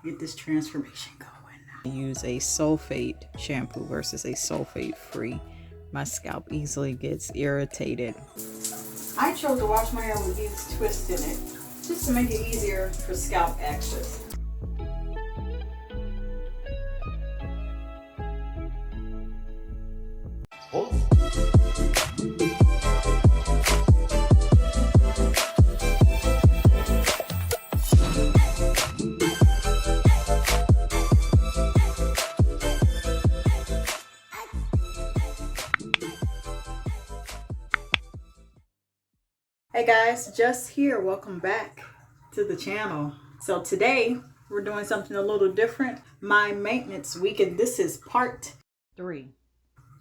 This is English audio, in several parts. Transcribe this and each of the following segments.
get this transformation going. I use a sulfate shampoo versus a sulfate free. My scalp easily gets irritated. I chose to wash my hair with these twists in it just to make it easier for scalp access. Hey guys, just here. Welcome back to the channel. So today we're doing something a little different. My maintenance week, and this is part 3.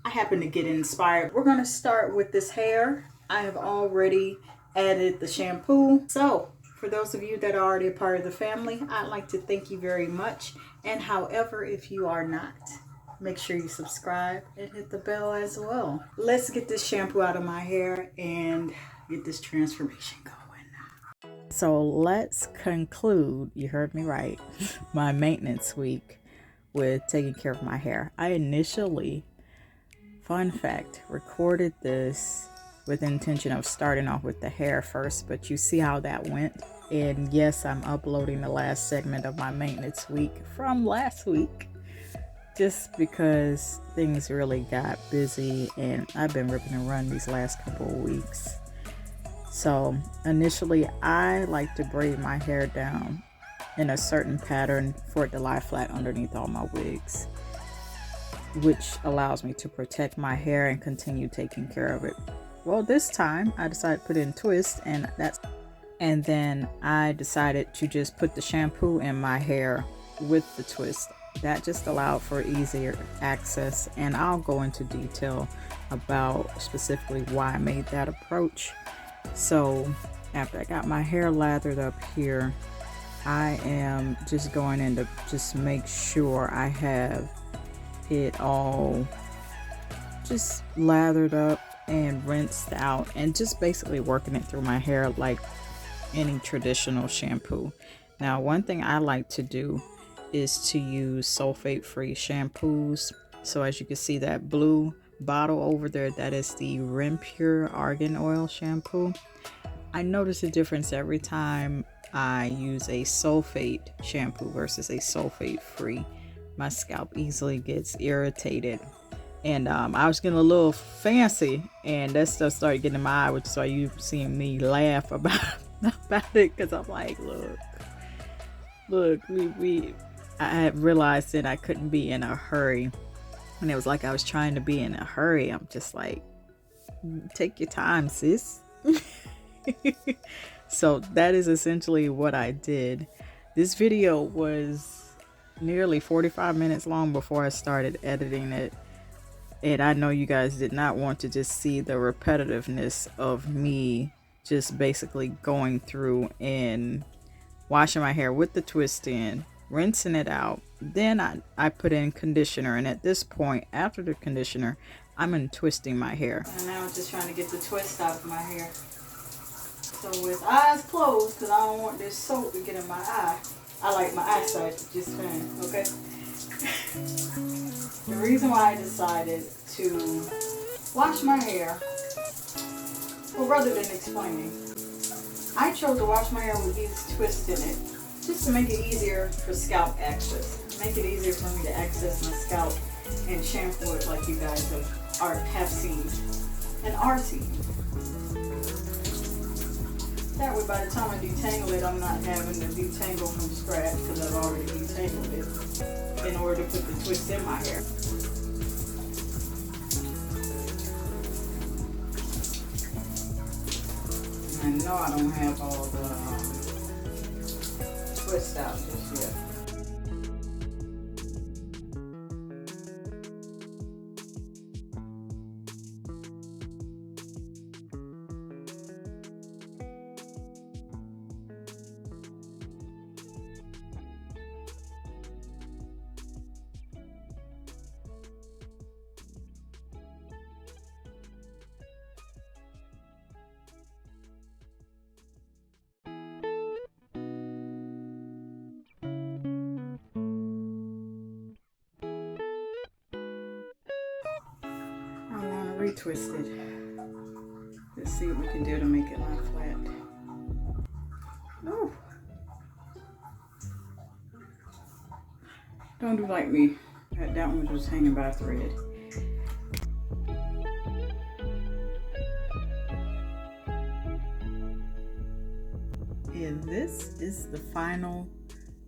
I happen to get inspired. We're going to start with this hair. I have already added the shampoo. So for those of you that are already a part of the family, I'd like to thank you very much. And however, if you are not, make sure you subscribe and hit the bell as well. Let's get this shampoo out of my hair and get this transformation going. So let's conclude, you heard me right, my maintenance week with taking care of my hair. I initially, fun fact, recorded this with the intention of starting off with the hair first, but you see how that went. And yes, I'm uploading the last segment of my maintenance week from last week, just because things really got busy and I've been ripping and running these last couple of weeks. So initially I like to braid my hair down in a certain pattern for it to lie flat underneath all my wigs, which allows me to protect my hair and continue taking care of it. Well, this time I decided to put in twists, and then I decided to just put the shampoo in my hair with the twist. That just allowed for easier access, and I'll go into detail about specifically why I made that approach. So after I got my hair lathered up here, I am just going in to just make sure I have it all just lathered up and rinsed out, and just basically working it through my hair like any traditional shampoo. Now, one thing I like to do is to use sulfate free shampoos. So as you can see, that blue bottle over there, that is the Rim Pure Argan Oil shampoo. I notice a difference every time I use a sulfate shampoo versus a sulfate free. My scalp easily gets irritated, and I was getting a little fancy, and that stuff started getting in my eye, which is why you seeing me laugh about it, because I'm like, look, I had realized that I couldn't be in a hurry, and it was like I was trying to be in a hurry. I'm just like, take your time, sis. So that is essentially what I did. This video was nearly 45 minutes long before I started editing it, and I know you guys did not want to just see the repetitiveness of me just basically going through and washing my hair with the twist in, rinsing it out. Then I put in conditioner, and at this point, after the conditioner, I'm twisting my hair. And now I'm just trying to get the twist out of my hair. So with eyes closed, because I don't want this soap to get in my eye. I like my eyesight just fine, okay? The reason why I decided to wash my hair, well, rather than explaining, I chose to wash my hair with these twists in it just to make it easier for scalp access. Make it easier for me to access my scalp and shampoo it like you guys have seen and are seeing. That way, by the time I detangle it, I'm not having to detangle from scratch, because I've already detangled it in order to put the twist in my hair. And I know I don't have all the twist out just yet. retwisted. Let's see what we can do to make it lie flat. Oh, don't do like me. That one was just hanging by a thread. And this is the final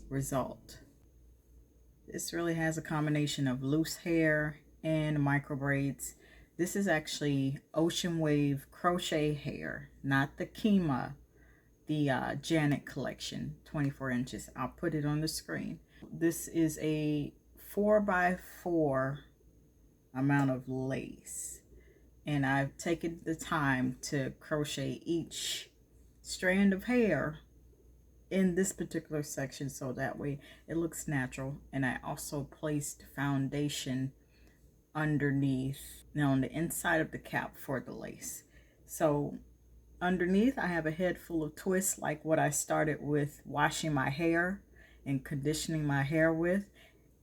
result. This really has a combination of loose hair and micro braids. This is actually ocean wave crochet hair, not the Kima, the Janet collection, 24 inches. I'll put it on the screen. This is a 4x4 amount of lace, and I've taken the time to crochet each strand of hair in this particular section so that way it looks natural. And I also placed foundation underneath, now on the inside of the cap for the lace. So underneath I have a head full of twists, like what I started with washing my hair and conditioning my hair with.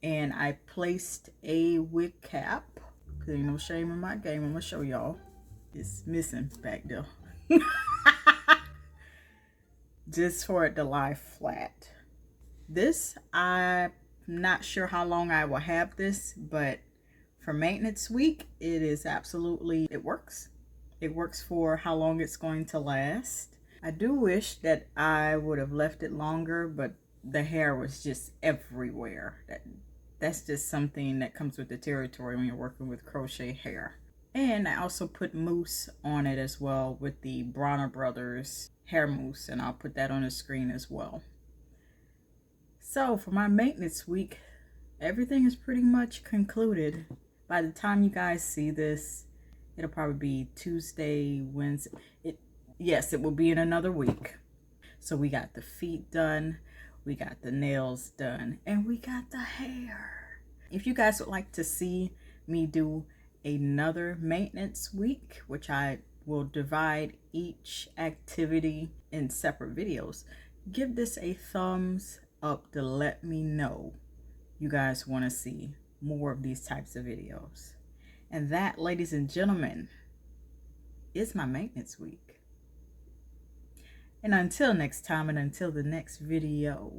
And I placed a wig cap, because ain't no shame in my game. I'm gonna show y'all. It's missing back there. Just for it to lie flat. This, I'm not sure how long I will have this, but for maintenance week, it is absolutely, it works. It works for how long it's going to last. I do wish that I would have left it longer, but the hair was just everywhere. That's just something that comes with the territory when you're working with crochet hair. And I also put mousse on it as well with the Bronner Brothers hair mousse, and I'll put that on the screen as well. So for my maintenance week, everything is pretty much concluded. By the time you guys see this, it'll probably be Tuesday, Wednesday. Yes, it will be in another week. So we got the feet done, we got the nails done, and we got the hair. If you guys would like to see me do another maintenance week, which I will divide each activity in separate videos, give this a thumbs up to let me know you guys want to see more of these types of videos. And that, ladies and gentlemen, is my maintenance week. And until next time, and until the next video,